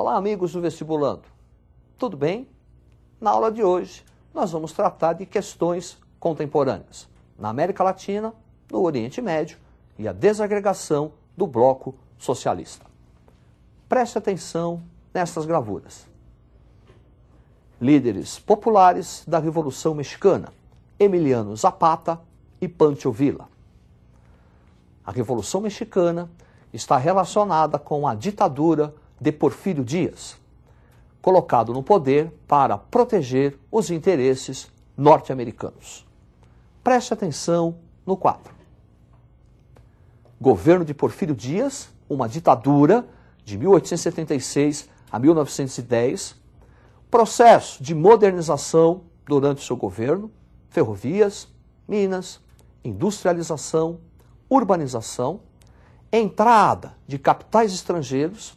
Olá, amigos do Vestibulando. Tudo bem? Na aula de hoje, nós vamos tratar de questões contemporâneas na América Latina, no Oriente Médio e a desagregação do bloco socialista. Preste atenção nestas gravuras. Líderes populares da Revolução Mexicana, Emiliano Zapata e Pancho Villa. A Revolução Mexicana está relacionada com a ditadura de Porfírio Díaz, colocado no poder para proteger os interesses norte-americanos. Preste atenção no quadro. Governo de Porfírio Díaz, uma ditadura de 1876 a 1910, processo de modernização durante seu governo, ferrovias, minas, industrialização, urbanização, entrada de capitais estrangeiros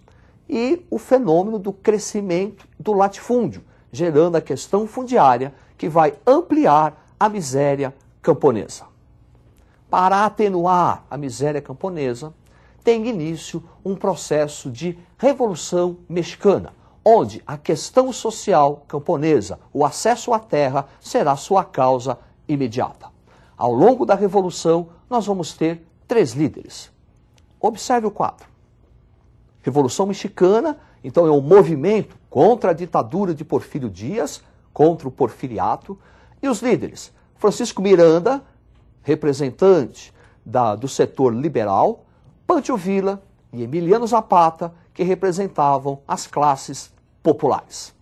e o fenômeno do crescimento do latifúndio, gerando a questão fundiária que vai ampliar a miséria camponesa. Para atenuar a miséria camponesa, tem início um processo de Revolução Mexicana, onde a questão social camponesa, o acesso à terra, será sua causa imediata. Ao longo da Revolução, nós vamos ter 3 líderes. Observe o quadro. Revolução Mexicana, então, é um movimento contra a ditadura de Porfírio Díaz, contra o porfiriato, e os líderes, Francisco Miranda, representante do setor liberal, Pancho Villa e Emiliano Zapata, que representavam as classes populares.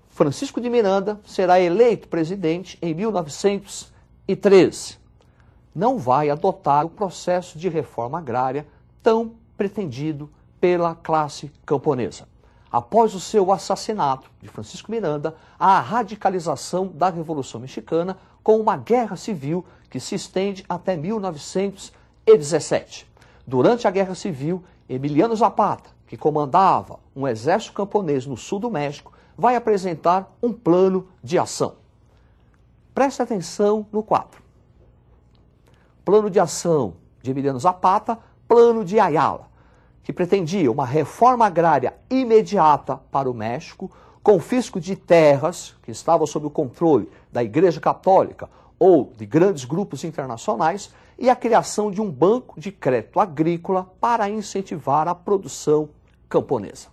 Francisco de Miranda será eleito presidente em 1913. Não vai adotar o processo de reforma agrária tão pretendido pela classe camponesa. Após o seu assassinato de Francisco Miranda, há a radicalização da Revolução Mexicana com uma guerra civil que se estende até 1917. Durante a Guerra Civil, Emiliano Zapata, que comandava um exército camponês no sul do México, vai apresentar um plano de ação. Preste atenção no quadro. Plano de ação de Emiliano Zapata, plano de Ayala, que pretendia uma reforma agrária imediata para o México, confisco de terras que estavam sob o controle da Igreja Católica ou de grandes grupos internacionais e a criação de um banco de crédito agrícola para incentivar a produção camponesa.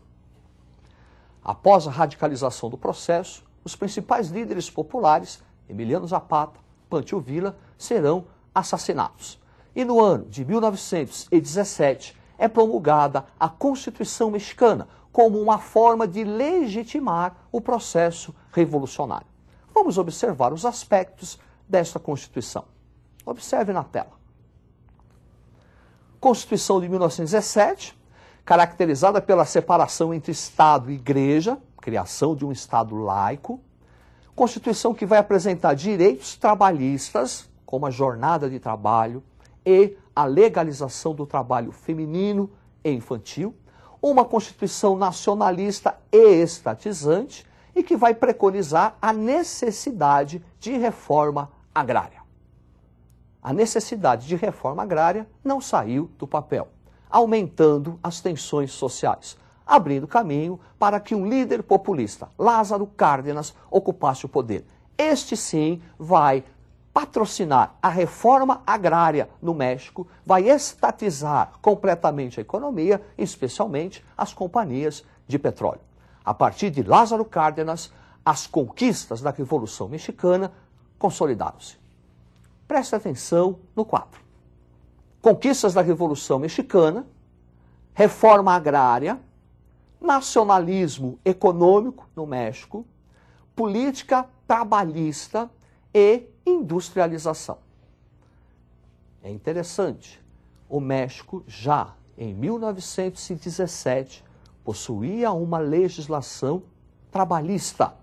Após a radicalização do processo, os principais líderes populares, Emiliano Zapata, Pancho Villa, serão assassinados. E no ano de 1917 é promulgada a Constituição Mexicana como uma forma de legitimar o processo revolucionário. Vamos observar os aspectos desta Constituição. Observe na tela. Constituição de 1917, caracterizada pela separação entre Estado e Igreja, criação de um Estado laico. Constituição que vai apresentar direitos trabalhistas, como a jornada de trabalho e a legalização do trabalho feminino e infantil. Uma Constituição nacionalista e estatizante e que vai preconizar a necessidade de reforma agrária. A necessidade de reforma agrária não saiu do papel, aumentando as tensões sociais, abrindo caminho para que um líder populista, Lázaro Cárdenas, ocupasse o poder. Este sim vai patrocinar a reforma agrária no México, vai estatizar completamente a economia, especialmente as companhias de petróleo. A partir de Lázaro Cárdenas, as conquistas da Revolução Mexicana consolidaram-se. Preste atenção no quadro. Conquistas da Revolução Mexicana, reforma agrária, nacionalismo econômico no México, política trabalhista e industrialização. É interessante, o México já em 1917 possuía uma legislação trabalhista,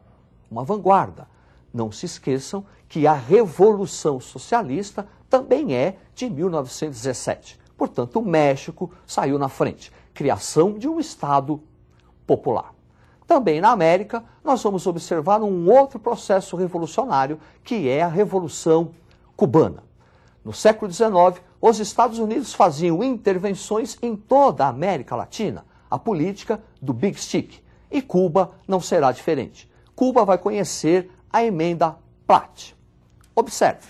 uma vanguarda. Não se esqueçam que a Revolução Socialista também é de 1917. Portanto, o México saiu na frente. Criação de um Estado popular. Também na América, nós vamos observar um outro processo revolucionário, que é a Revolução Cubana. No século XIX, os Estados Unidos faziam intervenções em toda a América Latina, a política do Big Stick. E Cuba não será diferente. Cuba vai conhecer a emenda Platt. Observe.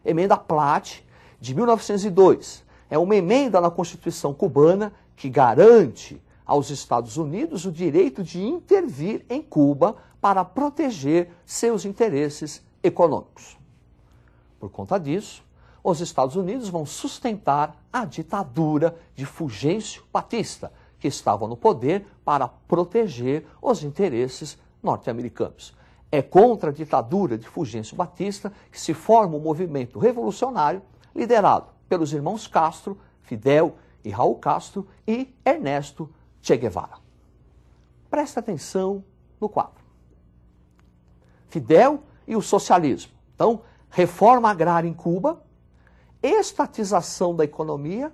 Emenda Platt, de 1902, é uma emenda na Constituição cubana que garante aos Estados Unidos o direito de intervir em Cuba para proteger seus interesses econômicos. Por conta disso, os Estados Unidos vão sustentar a ditadura de Fulgêncio Batista, que estava no poder para proteger os interesses norte-americanos. É contra a ditadura de Fulgêncio Batista que se forma um movimento revolucionário liderado pelos irmãos Castro, Fidel e Raul Castro e Ernesto Che Guevara. Presta atenção no quadro. Fidel e o socialismo. Então, reforma agrária em Cuba, estatização da economia,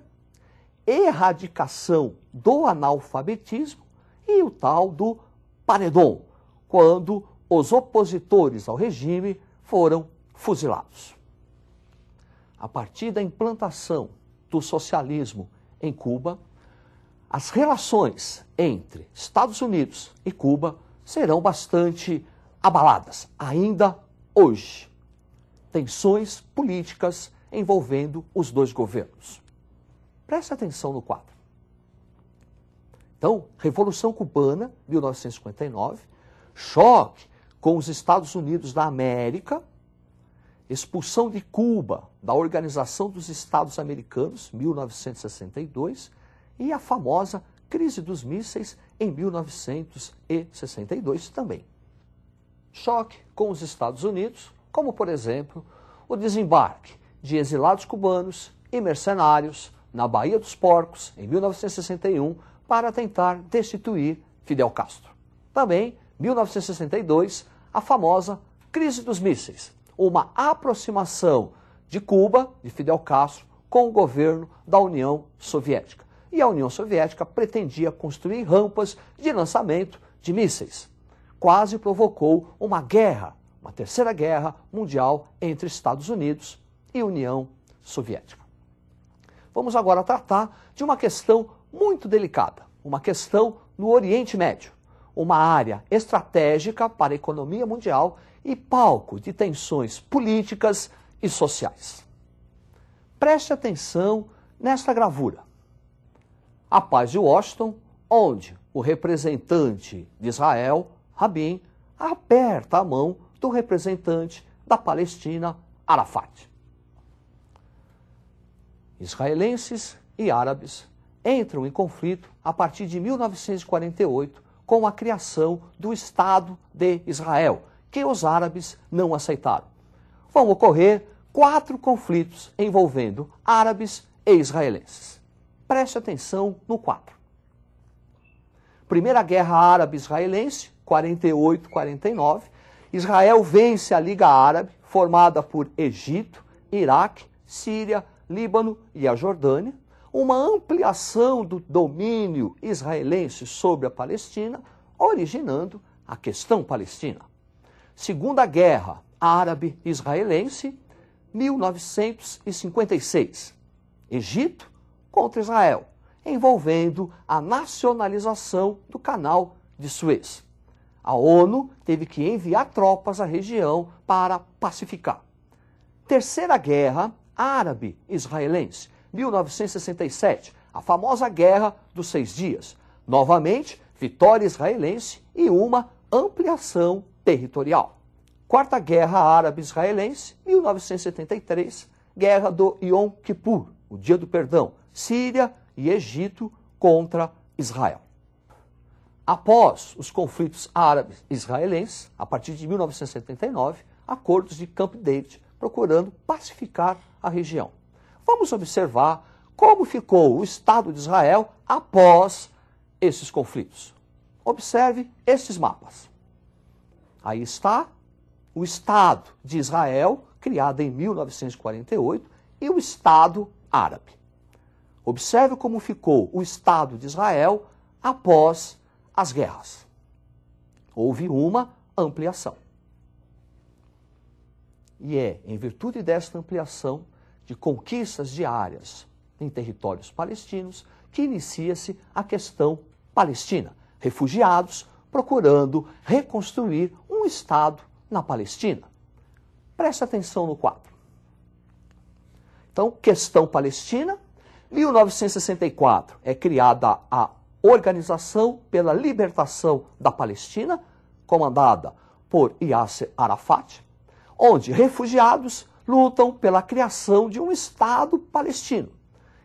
erradicação do analfabetismo e o tal do paredão, quando os opositores ao regime foram fuzilados. A partir da implantação do socialismo em Cuba, as relações entre Estados Unidos e Cuba serão bastante abaladas, ainda hoje. Tensões políticas envolvendo os dois governos. Preste atenção no quadro. Então, Revolução Cubana, 1959, choque com os Estados Unidos da América, expulsão de Cuba da Organização dos Estados Americanos, 1962, e a famosa crise dos mísseis em 1962 também. Choque com os Estados Unidos, como, por exemplo, o desembarque de exilados cubanos e mercenários na Baía dos Porcos, em 1961, para tentar destituir Fidel Castro. Também, 1962, a famosa crise dos mísseis, uma aproximação de Cuba, de Fidel Castro, com o governo da União Soviética. E a União Soviética pretendia construir rampas de lançamento de mísseis. Quase provocou uma guerra, uma terceira guerra mundial entre Estados Unidos e União Soviética. Vamos agora tratar de uma questão muito delicada, uma questão no Oriente Médio, uma área estratégica para a economia mundial e palco de tensões políticas e sociais. Preste atenção nesta gravura. A Paz de Washington, onde o representante de Israel, Rabin, aperta a mão do representante da Palestina, Arafat. Israelenses e árabes entram em conflito a partir de 1948 com a criação do Estado de Israel, que os árabes não aceitaram. Vão ocorrer 4 conflitos envolvendo árabes e israelenses. Preste atenção no quadro. Primeira Guerra Árabe-Israelense, 48-49. Israel vence a Liga Árabe, formada por Egito, Iraque, Síria, Líbano e a Jordânia. Uma ampliação do domínio israelense sobre a Palestina, originando a questão palestina. Segunda Guerra Árabe-Israelense, 1956. Egito contra Israel, envolvendo a nacionalização do Canal de Suez. A ONU teve que enviar tropas à região para pacificar. Terceira Guerra Árabe-Israelense, 1967, a famosa Guerra dos 6 Dias. Novamente, vitória israelense e uma ampliação territorial. Quarta Guerra Árabe-Israelense, 1973, Guerra do Yom Kippur, o Dia do Perdão, Síria e Egito contra Israel. Após os conflitos árabes-israelenses, a partir de 1979, acordos de Camp David, procurando pacificar a região. Vamos observar como ficou o Estado de Israel após esses conflitos. Observe estes mapas. Aí está o Estado de Israel, criado em 1948, e o Estado árabe. Observe como ficou o Estado de Israel após as guerras. Houve uma ampliação. E é em virtude desta ampliação de conquistas diárias em territórios palestinos que inicia-se a questão palestina. Refugiados procurando reconstruir um Estado na Palestina. Preste atenção no quadro. Então, questão palestina. 1964 é criada a Organização pela Libertação da Palestina, comandada por Yasser Arafat, onde refugiados lutam pela criação de um Estado palestino,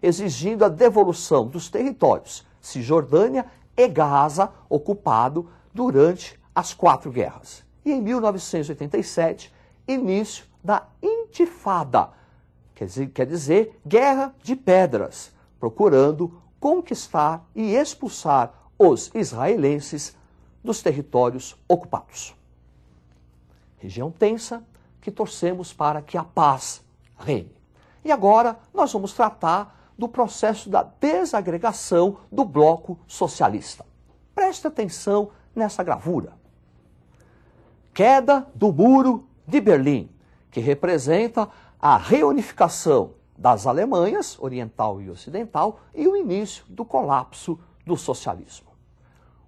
exigindo a devolução dos territórios Cisjordânia e Gaza ocupado durante as 4 guerras. E em 1987, início da Intifada, quer dizer, Guerra de Pedras, procurando conquistar e expulsar os israelenses dos territórios ocupados. Região tensa que torcemos para que a paz reine. E agora nós vamos tratar do processo da desagregação do bloco socialista. Preste atenção nessa gravura. Queda do Muro de Berlim, que representa a reunificação das Alemanhas, oriental e ocidental, e o início do colapso do socialismo.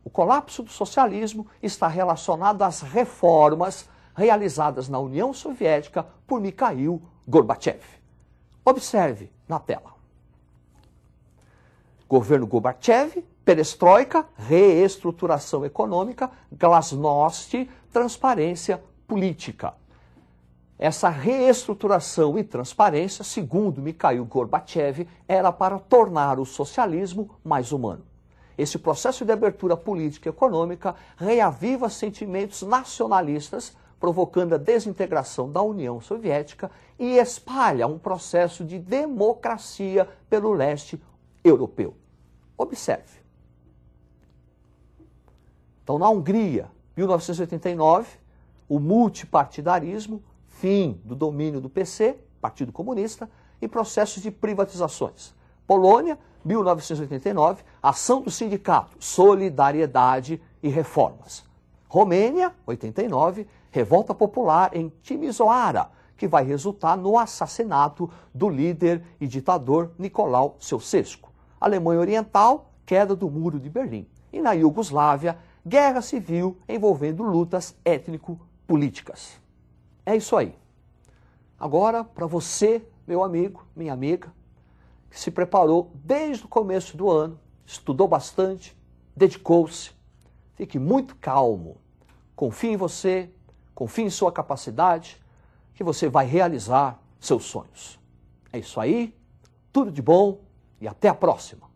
O colapso do socialismo está relacionado às reformas realizadas na União Soviética por Mikhail Gorbachev. Observe na tela. Governo Gorbachev, perestroika, reestruturação econômica, glasnost, transparência política. Essa reestruturação e transparência, segundo Mikhail Gorbachev, era para tornar o socialismo mais humano. Esse processo de abertura política e econômica reaviva sentimentos nacionalistas, provocando a desintegração da União Soviética e espalha um processo de democracia pelo leste europeu. Observe. Então, na Hungria, 1989, o multipartidarismo, fim do domínio do PC, Partido Comunista, e processos de privatizações. Polônia, 1989, ação do sindicato, solidariedade e reformas. Romênia, 89, revolta popular em Timisoara, que vai resultar no assassinato do líder e ditador Nicolau Ceausescu. Alemanha Oriental, queda do Muro de Berlim. E na Iugoslávia, guerra civil envolvendo lutas étnico-políticas. É isso aí. Agora, para você, meu amigo, minha amiga, que se preparou desde o começo do ano, estudou bastante, dedicou-se, fique muito calmo. Confie em você, confie em sua capacidade, que você vai realizar seus sonhos. É isso aí, tudo de bom e até a próxima.